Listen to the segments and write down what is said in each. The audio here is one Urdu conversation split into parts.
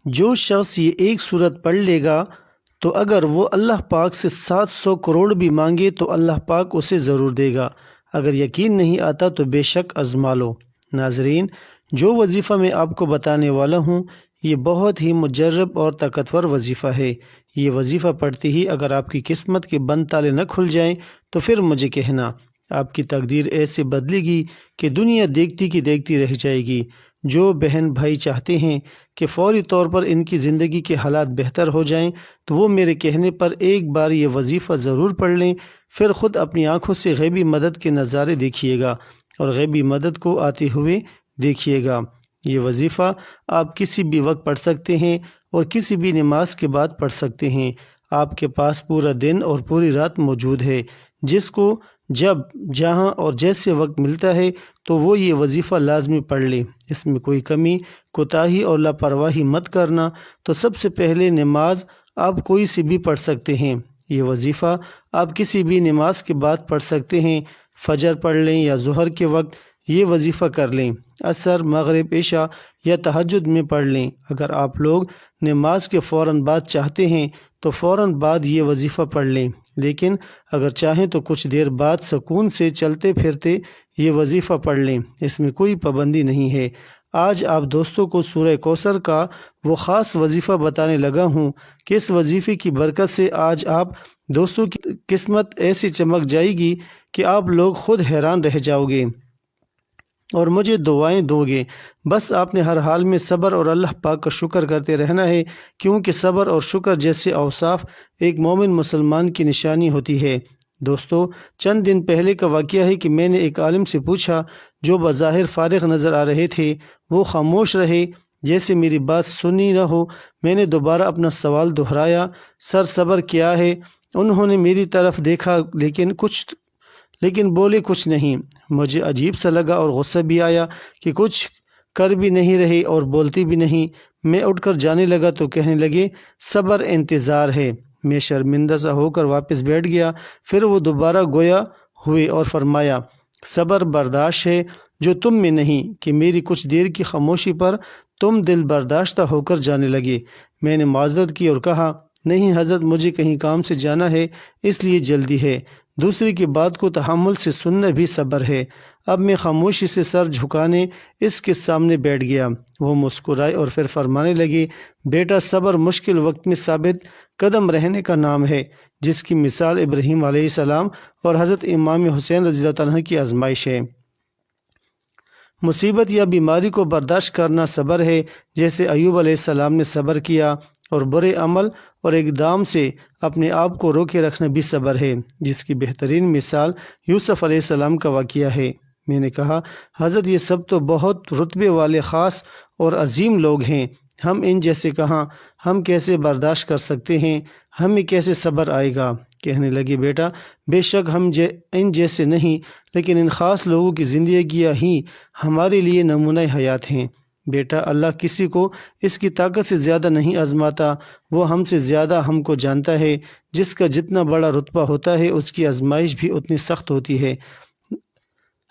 جو شخص یہ ایک صورت پڑھ لے گا تو اگر وہ اللہ پاک سے 700 کروڑ بھی مانگے تو اللہ پاک اسے ضرور دے گا۔ اگر یقین نہیں آتا تو بے شک آزما لو۔ ناظرین، جو وظیفہ میں آپ کو بتانے والا ہوں یہ بہت ہی مجرب اور طاقتور وظیفہ ہے۔ یہ وظیفہ پڑھتے ہی اگر آپ کی قسمت کے بند تالے نہ کھل جائیں تو پھر مجھے کہنا، آپ کی تقدیر ایسے بدلے گی کہ دنیا دیکھتی کی دیکھتی رہ جائے گی۔ جو بہن بھائی چاہتے ہیں کہ فوری طور پر ان کی زندگی کے حالات بہتر ہو جائیں تو وہ میرے کہنے پر ایک بار یہ وظیفہ ضرور پڑھ لیں، پھر خود اپنی آنکھوں سے غیبی مدد کے نظارے دیکھیے گا اور غیبی مدد کو آتے ہوئے دیکھیے گا۔ یہ وظیفہ آپ کسی بھی وقت پڑھ سکتے ہیں اور کسی بھی نماز کے بعد پڑھ سکتے ہیں۔ آپ کے پاس پورا دن اور پوری رات موجود ہے۔ جس کو جب جہاں اور جیسے وقت ملتا ہے تو وہ یہ وظیفہ لازمی پڑھ لے۔ اس میں کوئی کمی کوتاہی اور لاپرواہی مت کرنا۔ تو سب سے پہلے نماز آپ کوئی سی بھی پڑھ سکتے ہیں۔ یہ وظیفہ آپ کسی بھی نماز کے بعد پڑھ سکتے ہیں۔ فجر پڑھ لیں یا ظہر کے وقت یہ وظیفہ کر لیں۔ عصر، مغرب، عشاء یا تہجد میں پڑھ لیں۔ اگر آپ لوگ نماز کے فوراً بعد چاہتے ہیں تو فوراً بعد یہ وظیفہ پڑھ لیں، لیکن اگر چاہیں تو کچھ دیر بعد سکون سے چلتے پھرتے یہ وظیفہ پڑھ لیں۔ اس میں کوئی پابندی نہیں ہے۔ آج آپ دوستوں کو سورہ کوثر کا وہ خاص وظیفہ بتانے لگا ہوں کہ اس وظیفے کی برکت سے آج آپ دوستوں کی قسمت ایسی چمک جائے گی کہ آپ لوگ خود حیران رہ جاؤ گے اور مجھے دعائیں دو گے۔ بس آپ نے ہر حال میں صبر اور اللہ پاک کا شکر کرتے رہنا ہے، کیونکہ صبر اور شکر جیسے اوصاف ایک مومن مسلمان کی نشانی ہوتی ہے۔ دوستو، چند دن پہلے کا واقعہ ہے کہ میں نے ایک عالم سے پوچھا جو بظاہر فارغ نظر آ رہے تھے، وہ خاموش رہے جیسے میری بات سنی نہ ہو۔ میں نے دوبارہ اپنا سوال دہرایا، سر صبر کیا ہے؟ انہوں نے میری طرف دیکھا لیکن بولے کچھ نہیں۔ مجھے عجیب سا لگا اور غصہ بھی آیا کہ کچھ کر بھی نہیں رہے اور بولتی بھی نہیں۔ میں اٹھ کر جانے لگا تو کہنے لگے، صبر انتظار ہے۔ میں شرمندہ سا ہو کر واپس بیٹھ گیا۔ پھر وہ دوبارہ گویا ہوئے اور فرمایا، صبر برداشت ہے جو تم میں نہیں کہ میری کچھ دیر کی خاموشی پر تم دل برداشتہ ہو کر جانے لگے۔ میں نے معذرت کی اور کہا، نہیں حضرت، مجھے کہیں کام سے جانا ہے اس لیے جلدی ہے۔ دوسری کی بات کو تحمل سے سننا بھی صبر ہے۔ اب میں خاموشی سے سر جھکانے اس کے سامنے بیٹھ گیا۔ وہ مسکرائے اور پھر فرمانے لگے، بیٹا، صبر مشکل وقت میں ثابت قدم رہنے کا نام ہے، جس کی مثال ابراہیم علیہ السلام اور حضرت امام حسین رضی اللہ عنہ کی آزمائش ہے۔ مصیبت یا بیماری کو برداشت کرنا صبر ہے، جیسے ایوب علیہ السلام نے صبر کیا، اور برے عمل اور اقدام سے اپنے آپ کو روکے رکھنا بھی صبر ہے، جس کی بہترین مثال یوسف علیہ السلام کا واقعہ ہے۔ میں نے کہا، حضرت یہ سب تو بہت رتبے والے خاص اور عظیم لوگ ہیں، ہم ان جیسے کہاں، ہم کیسے برداشت کر سکتے ہیں، ہمیں کیسے صبر آئے گا؟ کہنے لگے، بیٹا، بے شک ہم ان جیسے نہیں، لیکن ان خاص لوگوں کی زندگیاں ہی ہمارے لیے نمونہ حیات ہیں۔ بیٹا، اللہ کسی کو اس کی طاقت سے زیادہ نہیں آزماتا، وہ ہم سے زیادہ ہم کو جانتا ہے۔ جس کا جتنا بڑا رتبہ ہوتا ہے اس کی آزمائش بھی اتنی سخت ہوتی ہے۔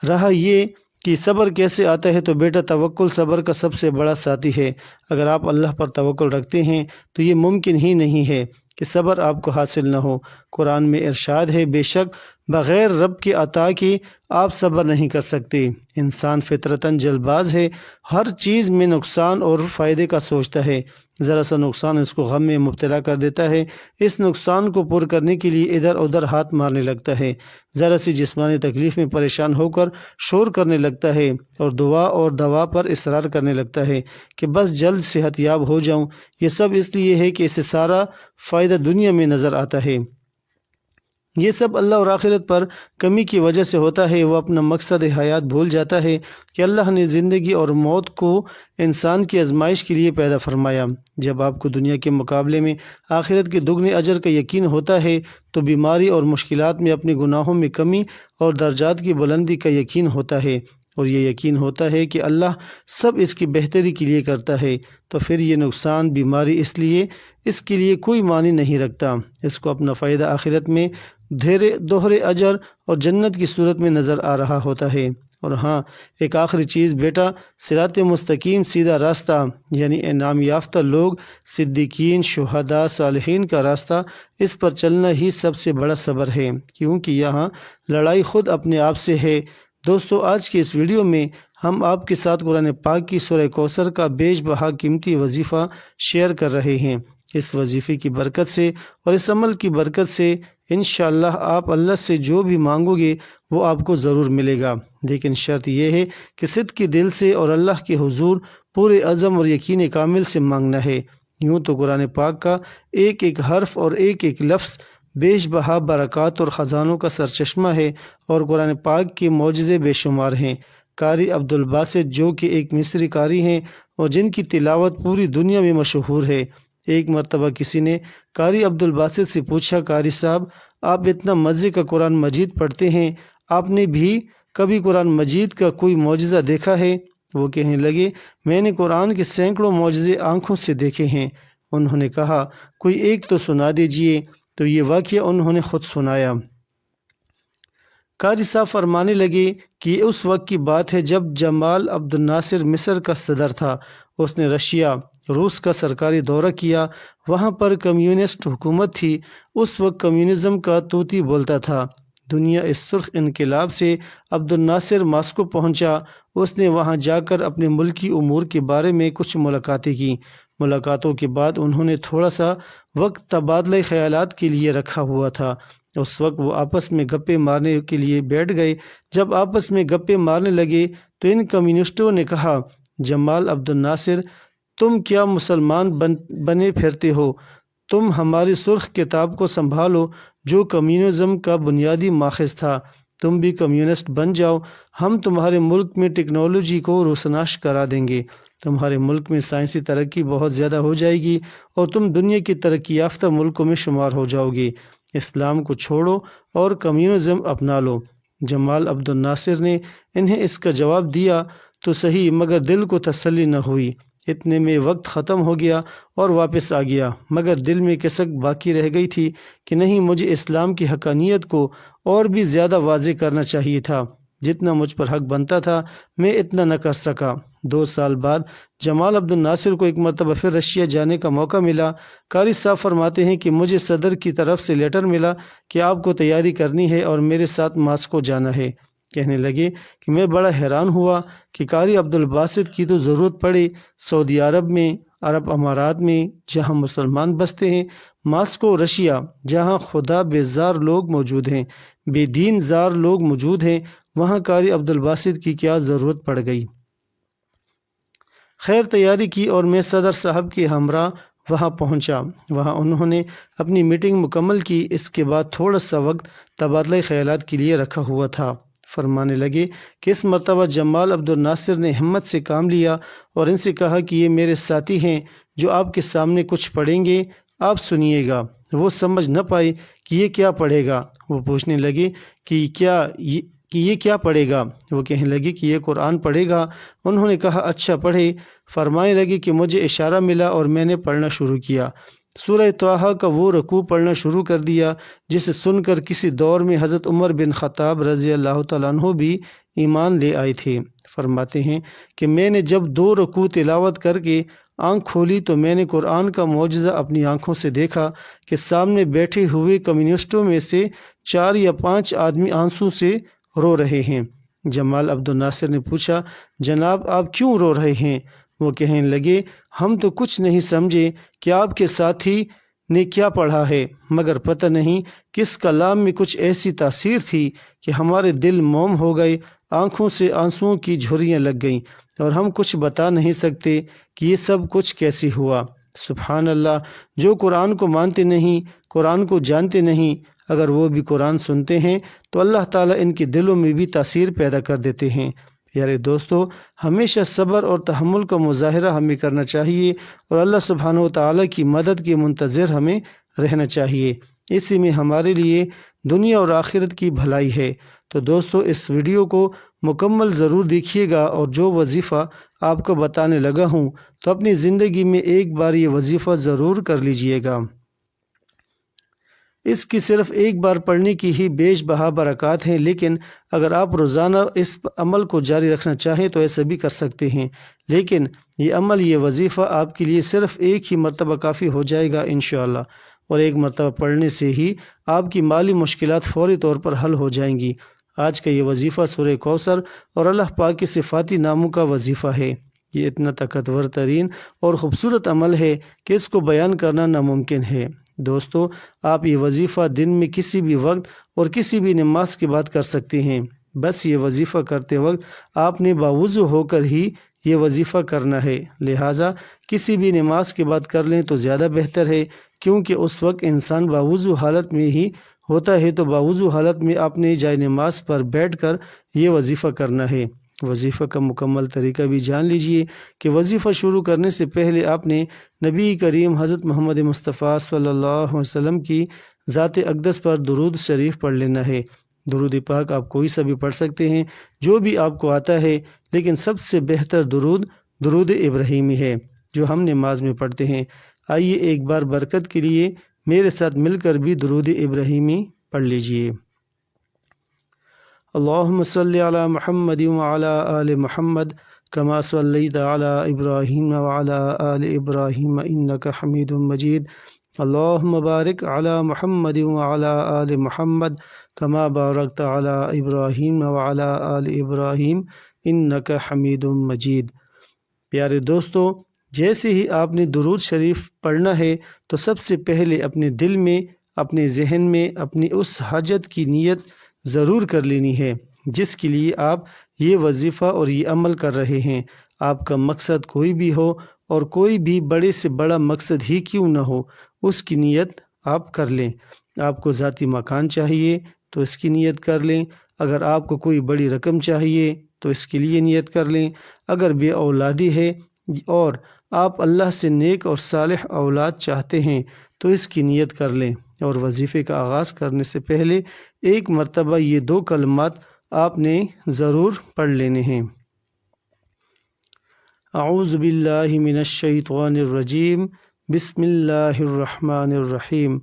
رہا یہ کہ صبر کیسے آتا ہے، تو بیٹا توکل صبر کا سب سے بڑا ساتھی ہے۔ اگر آپ اللہ پر توکل رکھتے ہیں تو یہ ممکن ہی نہیں ہے کہ صبر آپ کو حاصل نہ ہو۔ قرآن میں ارشاد ہے، بے شک بغیر رب کے عطا کے آپ صبر نہیں کر سکتے۔ انسان فطرتاً جلد باز ہے، ہر چیز میں نقصان اور فائدے کا سوچتا ہے۔ ذرا سا نقصان اس کو غم میں مبتلا کر دیتا ہے، اس نقصان کو پر کرنے کے لیے ادھر ادھر ہاتھ مارنے لگتا ہے، ذرا سی جسمانی تکلیف میں پریشان ہو کر شور کرنے لگتا ہے اور دعا اور دوا پر اصرار کرنے لگتا ہے کہ بس جلد صحت یاب ہو جاؤں۔ یہ سب اس لیے ہے کہ اسے سارا فائدہ دنیا میں نظر آتا ہے۔ یہ سب اللہ اور آخرت پر کمی کی وجہ سے ہوتا ہے۔ وہ اپنا مقصد حیات بھول جاتا ہے کہ اللہ نے زندگی اور موت کو انسان کی آزمائش کے لیے پیدا فرمایا۔ جب آپ کو دنیا کے مقابلے میں آخرت کے دگنے اجر کا یقین ہوتا ہے تو بیماری اور مشکلات میں اپنے گناہوں میں کمی اور درجات کی بلندی کا یقین ہوتا ہے، اور یہ یقین ہوتا ہے کہ اللہ سب اس کی بہتری کے لیے کرتا ہے، تو پھر یہ نقصان، بیماری اس کے لیے کوئی معنی نہیں رکھتا۔ اس کو اپنا فائدہ آخرت میں دوہرے اجر اور جنت کی صورت میں نظر آ رہا ہوتا ہے۔ اور ہاں، ایک آخری چیز بیٹا، صراط مستقیم سیدھا راستہ یعنی انعام یافتہ لوگ، صدیقین، شہداء، صالحین کا راستہ، اس پر چلنا ہی سب سے بڑا صبر ہے، کیونکہ یہاں لڑائی خود اپنے آپ سے ہے۔ دوستو، آج کی اس ویڈیو میں ہم آپ کے ساتھ قرآن پاک کی سورہ کوثر کا بیش بہا قیمتی وظیفہ شیئر کر رہے ہیں۔ اس وظیفے کی برکت سے اور اس عمل کی برکت سے انشاءاللہ آپ اللہ سے جو بھی مانگو گے وہ آپ کو ضرور ملے گا، لیکن شرط یہ ہے کہ صدق کے دل سے اور اللہ کے حضور پورے عزم اور یقین کامل سے مانگنا ہے۔ یوں تو قرآن پاک کا ایک ایک حرف اور ایک ایک لفظ بیش بہا برکات اور خزانوں کا سرچشمہ ہے، اور قرآن پاک کے معجزے بے شمار ہیں۔ قاری عبدالباسط جو کہ ایک مصری قاری ہیں اور جن کی تلاوت پوری دنیا میں مشہور ہے، ایک مرتبہ کسی نے قاری عبدالباسط سے پوچھا، قاری صاحب، آپ اتنا مزے کا قرآن مجید پڑھتے ہیں، آپ نے بھی کبھی قرآن مجید کا کوئی معجزہ دیکھا ہے؟ وہ کہنے لگے، میں نے قرآن کے سینکڑوں معجزے آنکھوں سے دیکھے ہیں۔ انہوں نے کہا، کوئی ایک تو سنا دیجئے۔ تو یہ واقعہ انہوں نے خود سنایا۔ قاری صاحب فرمانے لگے کہ یہ اس وقت کی بات ہے جب جمال عبد الناصر مصر کا صدر تھا۔ اس نے رشیا، روس کا سرکاری دورہ کیا۔ وہاں پر کمیونسٹ حکومت تھی۔ اس وقت کمیونزم کا طوطی بولتا تھا۔ دنیا اس سرخ انقلاب سے عبد الناصر ماسکو پہنچا۔ اس نے وہاں جا کر اپنے ملکی امور کے بارے میں کچھ ملاقاتیں کی۔ ملاقاتوں کے بعد انہوں نے تھوڑا سا وقت تبادلہ خیالات کے لیے رکھا ہوا تھا۔ اس وقت وہ آپس میں گپے مارنے کے لیے بیٹھ گئے۔ جب آپس میں گپے مارنے لگے تو ان کمیونسٹوں نے کہا، جمال عبد الناصر، تم کیا مسلمان بنے پھرتے ہو؟ تم ہماری سرخ کتاب کو سنبھالو جو کمیونزم کا بنیادی ماخذ تھا۔ تم بھی کمیونسٹ بن جاؤ، ہم تمہارے ملک میں ٹیکنالوجی کو روشناس کرا دیں گے۔ تمہارے ملک میں سائنسی ترقی بہت زیادہ ہو جائے گی اور تم دنیا کی ترقی یافتہ ملکوں میں شمار ہو جاؤ گے۔ اسلام کو چھوڑو اور کمیونزم اپنا لو۔ جمال عبد الناصر نے انہیں اس کا جواب دیا تو صحیح، مگر دل کو تسلی نہ ہوئی۔ اتنے میں وقت ختم ہو گیا اور واپس آ گیا، مگر دل میں کسک باقی رہ گئی تھی کہ نہیں، مجھے اسلام کی حقانیت کو اور بھی زیادہ واضح کرنا چاہیے تھا۔ جتنا مجھ پر حق بنتا تھا میں اتنا نہ کر سکا۔ 2 سال بعد جمال عبد الناصر کو ایک مرتبہ پھر رشیا جانے کا موقع ملا۔ قاری صاحب فرماتے ہیں کہ مجھے صدر کی طرف سے لیٹر ملا کہ آپ کو تیاری کرنی ہے اور میرے ساتھ ماسکو جانا ہے۔ کہنے لگے کہ میں بڑا حیران ہوا کہ قاری عبدالباسط کی تو ضرورت پڑے سعودی عرب میں، عرب امارات میں جہاں مسلمان بستے ہیں، ماسکو رشیا جہاں خدا بیزار لوگ موجود ہیں، بے دین زار لوگ موجود ہیں، وہاں قاری عبدالباسط کی کیا ضرورت پڑ گئی؟ خیر تیاری کی اور میں صدر صاحب کے ہمراہ وہاں پہنچا۔ وہاں انہوں نے اپنی میٹنگ مکمل کی۔ اس کے بعد تھوڑا سا وقت تبادلہ خیالات کے لیے رکھا ہوا تھا۔ فرمانے لگے کہ اس مرتبہ جمال عبد الناصر نے ہمت سے کام لیا اور ان سے کہا کہ یہ میرے ساتھی ہیں جو آپ کے سامنے کچھ پڑھیں گے، آپ سنیے گا۔ وہ سمجھ نہ پائے کہ یہ کیا پڑھے گا۔ وہ پوچھنے لگے کہ یہ کیا پڑھے گا؟ وہ کہنے لگے کہ یہ قرآن پڑھے گا۔ انہوں نے کہا، اچھا پڑھے۔ فرمانے لگے کہ مجھے اشارہ ملا اور میں نے پڑھنا شروع کیا۔ سورہ طٰہٰ کا وہ رکوع پڑھنا شروع کر دیا جسے سن کر کسی دور میں حضرت عمر بن خطاب رضی اللہ تعالیٰ عنہ بھی ایمان لے آئے تھے۔ فرماتے ہیں کہ میں نے جب 2 رکوع تلاوت کر کے آنکھ کھولی تو میں نے قرآن کا معجزہ اپنی آنکھوں سے دیکھا کہ سامنے بیٹھے ہوئے کمیونسٹوں میں سے 4 یا 5 آدمی آنسوں سے رو رہے ہیں۔ جمال عبد الناصر نے پوچھا، جناب آپ کیوں رو رہے ہیں؟ وہ کہنے لگے، ہم تو کچھ نہیں سمجھے کہ آپ کے ساتھی نے کیا پڑھا ہے، مگر پتہ نہیں کس کلام میں کچھ ایسی تاثیر تھی کہ ہمارے دل موم ہو گئے، آنکھوں سے آنسوؤں کی جھریاں لگ گئیں اور ہم کچھ بتا نہیں سکتے کہ یہ سب کچھ کیسے ہوا۔ سبحان اللہ، جو قرآن کو مانتے نہیں، قرآن کو جانتے نہیں، اگر وہ بھی قرآن سنتے ہیں تو اللہ تعالیٰ ان کے دلوں میں بھی تاثیر پیدا کر دیتے ہیں۔ پیارے دوستو، ہمیشہ صبر اور تحمل کا مظاہرہ ہمیں کرنا چاہیے اور اللہ سبحانہ و تعالیٰ کی مدد کے منتظر ہمیں رہنا چاہیے۔ اسی میں ہمارے لیے دنیا اور آخرت کی بھلائی ہے۔ تو دوستو، اس ویڈیو کو مکمل ضرور دیکھیے گا، اور جو وظیفہ آپ کو بتانے لگا ہوں تو اپنی زندگی میں ایک بار یہ وظیفہ ضرور کر لیجئے گا۔ اس کی صرف ایک بار پڑھنے کی ہی بیش بہا برکات ہیں، لیکن اگر آپ روزانہ اس عمل کو جاری رکھنا چاہیں تو ایسا بھی کر سکتے ہیں، لیکن یہ عمل، یہ وظیفہ آپ کے لیے صرف ایک ہی مرتبہ کافی ہو جائے گا انشاءاللہ، اور ایک مرتبہ پڑھنے سے ہی آپ کی مالی مشکلات فوری طور پر حل ہو جائیں گی۔ آج کا یہ وظیفہ سورہ کوثر اور اللہ پاک کے صفاتی ناموں کا وظیفہ ہے۔ یہ اتنا طاقتور ترین اور خوبصورت عمل ہے کہ اس کو بیان کرنا ناممکن ہے۔ دوستو، آپ یہ وظیفہ دن میں کسی بھی وقت اور کسی بھی نماز کے بعد کر سکتے ہیں۔ بس یہ وظیفہ کرتے وقت آپ نے باوضو ہو کر ہی یہ وظیفہ کرنا ہے، لہٰذا کسی بھی نماز کے بعد کر لیں تو زیادہ بہتر ہے، کیونکہ اس وقت انسان باوضو حالت میں ہی ہوتا ہے، تو باوضو حالت میں آپ نے جائے نماز پر بیٹھ کر یہ وظیفہ کرنا ہے۔ وظیفہ کا مکمل طریقہ بھی جان لیجئے کہ وظیفہ شروع کرنے سے پہلے آپ نے نبی کریم حضرت محمد مصطفیٰ صلی اللہ علیہ وسلم کی ذات اقدس پر درود شریف پڑھ لینا ہے۔ درود پاک آپ کوئی سا بھی پڑھ سکتے ہیں، جو بھی آپ کو آتا ہے، لیکن سب سے بہتر درود ابراہیمی ہے جو ہم نماز میں پڑھتے ہیں۔ آئیے ایک بار برکت کے لیے میرے ساتھ مل کر بھی درود ابراہیمی پڑھ لیجئے۔ اللہم صلی علی محمد وعلی آل محمد کما صلیت علی ابراہیم وعلی آل ابراہیم انک حمید مجید۔ اللہم بارک علی محمد وعلی آل محمد کما بارکت علی ابراہیم وعلی آل ابراہیم انک حمید مجید۔ پیارے دوستو، جیسے ہی آپ نے درود شریف پڑھنا ہے تو سب سے پہلے اپنے دل میں، اپنے ذہن میں اپنی اس حاجت کی نیت ضرور کر لینی ہے جس کے لیے آپ یہ وظیفہ اور یہ عمل کر رہے ہیں۔ آپ کا مقصد کوئی بھی ہو اور کوئی بھی بڑے سے بڑا مقصد ہی کیوں نہ ہو، اس کی نیت آپ کر لیں۔ آپ کو ذاتی مکان چاہیے تو اس کی نیت کر لیں، اگر آپ کو کوئی بڑی رقم چاہیے تو اس کے لیے نیت کر لیں، اگر بے اولادی ہے اور آپ اللہ سے نیک اور صالح اولاد چاہتے ہیں تو اس کی نیت کر لیں، اور وظیفے کا آغاز کرنے سے پہلے ایک مرتبہ یہ دو کلمات آپ نے ضرور پڑھ لینے ہیں۔ اعوذ باللہ من الشیطان الرجیم، بسم اللہ الرحمن الرحیم۔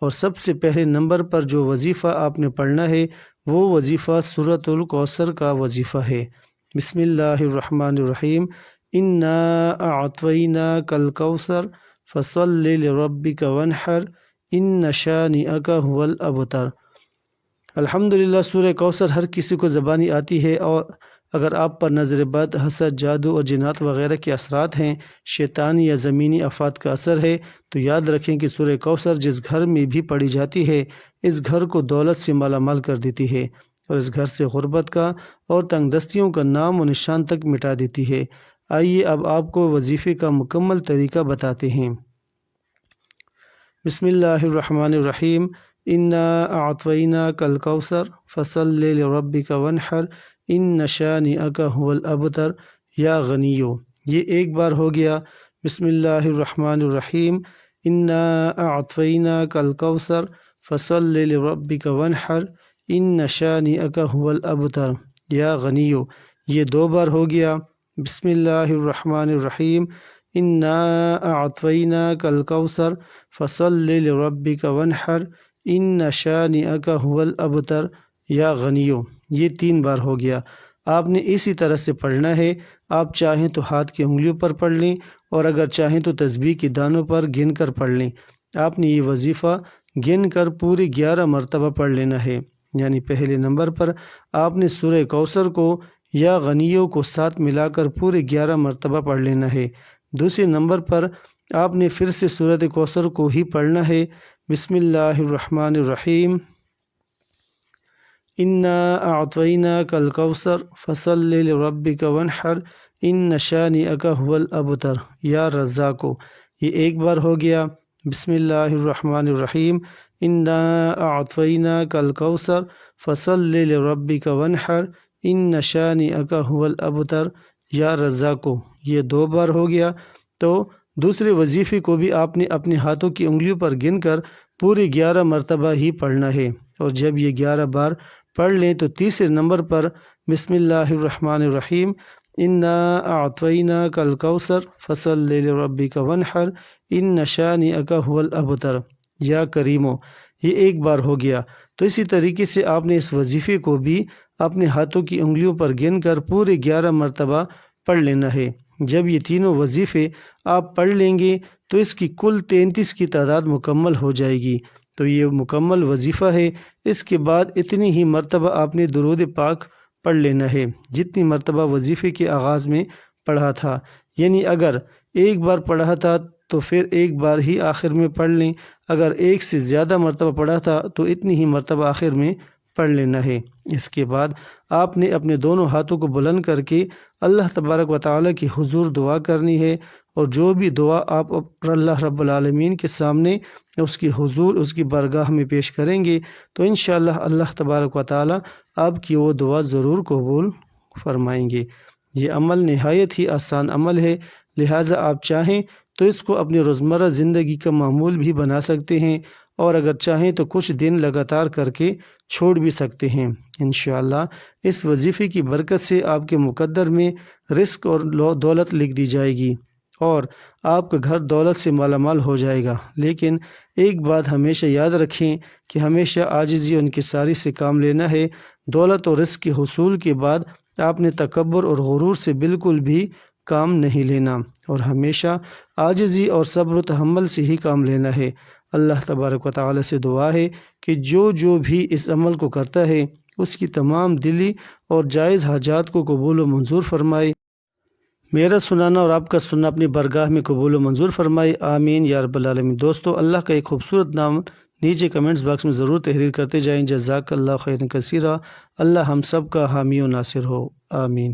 اور سب سے پہلے نمبر پر جو وظیفہ آپ نے پڑھنا ہے وہ وظیفہ سورۃ الکوثر کا وظیفہ ہے۔ بسم اللہ الرحمن الرحیم۔ انا اعطیناک الکوثر فصل لربک وانحر ان شانئک هو الابتر۔ الحمدللہ سورہ کوثر ہر کسی کو زبانی آتی ہے، اور اگر آپ پر نظر بد، حسد، جادو اور جنات وغیرہ کے اثرات ہیں، شیطانی یا زمینی آفات کا اثر ہے، تو یاد رکھیں کہ سورہ کوثر جس گھر میں بھی پڑھی جاتی ہے اس گھر کو دولت سے مالا مال کر دیتی ہے، اور اس گھر سے غربت کا اور تنگ دستیوں کا نام و نشان تک مٹا دیتی ہے۔ آئیے اب آپ کو وظیفے کا مکمل طریقہ بتاتے ہیں۔ بسم اللہ الرحمن الرحیم۔ انا اعطیناک الکوثر فصل لربک وانحر ان شانئک هو الابتر یا غنیو۔ یہ ایک بار ہو گیا۔ بسم اللہ الرحمن الرحیم۔ انا اعطیناک الکوثر فصل لربک وانحر ان شانئک هو الابتر یا غنیو۔ یہ دو بار ہو گیا۔ بسم اللہ الرحمن الرحیم۔ انا اعطیناک الکوثر فصل لربک وانحر ان شانئک هو الابتر یا غنیو۔ یہ تین بار ہو گیا۔ آپ نے اسی طرح سے پڑھنا ہے۔ آپ چاہیں تو ہاتھ کی انگلیوں پر پڑھ لیں، اور اگر چاہیں تو تسبیح کے دانوں پر گن کر پڑھ لیں۔ آپ نے یہ وظیفہ گن کر پورے 11 مرتبہ پڑھ لینا ہے، یعنی پہلے نمبر پر آپ نے سورہ کوثر کو یا غنیوں کو ساتھ ملا کر پورے 11 مرتبہ پڑھ لینا ہے۔ دوسرے نمبر پر آپ نے پھر سے سورۃ کوثر کو ہی پڑھنا ہے۔ بسم اللہ الرحمن الرحیم۔ انا اعطیناک الکوثر فصل لربک وانحر ان شانئک هو الابتر یا رزاقو۔ یہ ایک بار ہو گیا۔ بسم اللہ الرحمن الرحیم۔ انا اعطیناک الکوثر فصل لربک وانحر ان شانئک هو الابتر یا رزاقو۔ یہ دو بار ہو گیا۔ تو دوسرے وظیفے کو بھی آپ نے اپنے ہاتھوں کی انگلیوں پر گن کر پورے 11 مرتبہ ہی پڑھنا ہے، اور جب یہ 11 بار پڑھ لیں تو تیسرے نمبر پر بسم اللہ الرحمن الرحیم۔ انا اعطیناک الکوثر فصل لربک وانحر ان شانئک هو الابتر یا کریمو۔ یہ ایک بار ہو گیا۔ تو اسی طریقے سے آپ نے اس وظیفے کو بھی اپنے ہاتھوں کی انگلیوں پر گن کر پورے 11 مرتبہ پڑھ لینا ہے۔ جب یہ تینوں وظیفے آپ پڑھ لیں گے تو اس کی کل 33 کی تعداد مکمل ہو جائے گی۔ تو یہ مکمل وظیفہ ہے۔ اس کے بعد اتنی ہی مرتبہ آپ نے درود پاک پڑھ لینا ہے جتنی مرتبہ وظیفے کے آغاز میں پڑھا تھا، یعنی اگر ایک بار پڑھا تھا تو پھر ایک بار ہی آخر میں پڑھ لیں، اگر ایک سے زیادہ مرتبہ پڑھا تھا تو اتنی ہی مرتبہ آخر میں پڑھ لینا ہے۔ اس کے بعد آپ نے اپنے دونوں ہاتھوں کو بلند کر کے اللہ تبارک و تعالیٰ کی حضور دعا کرنی ہے، اور جو بھی دعا آپ اللہ رب العالمین کے سامنے اس کی حضور اس کی بارگاہ میں پیش کریں گے تو انشاءاللہ اللہ تبارک و تعالیٰ آپ کی وہ دعا ضرور قبول فرمائیں گے۔ یہ عمل نہایت ہی آسان عمل ہے، لہٰذا آپ چاہیں تو اس کو اپنی روزمرہ زندگی کا معمول بھی بنا سکتے ہیں، اور اگر چاہیں تو کچھ دن لگاتار کر کے چھوڑ بھی سکتے ہیں۔ انشاءاللہ اس وظیفے کی برکت سے آپ کے مقدر میں رزق اور دولت لکھ دی جائے گی، اور آپ کا گھر دولت سے مالا مال ہو جائے گا۔ لیکن ایک بات ہمیشہ یاد رکھیں کہ ہمیشہ عاجزی اور انکساری سے کام لینا ہے۔ دولت اور رزق کے حصول کے بعد آپ نے تکبر اور غرور سے بالکل بھی کام نہیں لینا، اور ہمیشہ عاجزی اور صبر و تحمل سے ہی کام لینا ہے۔ اللہ تبارک و تعالیٰ سے دعا ہے کہ جو بھی اس عمل کو کرتا ہے اس کی تمام دلی اور جائز حاجات کو قبول و منظور فرمائے۔ میرا سنانا اور آپ کا سننا اپنی بارگاہ میں قبول و منظور فرمائے، آمین یا رب العالمین۔ دوستو، اللہ کا ایک خوبصورت نام نیچے کمنٹس باکس میں ضرور تحریر کرتے جائیں۔ جزاک اللہ خیرا کثیرا۔ اللہ ہم سب کا حامی و ناصر ہو، آمین۔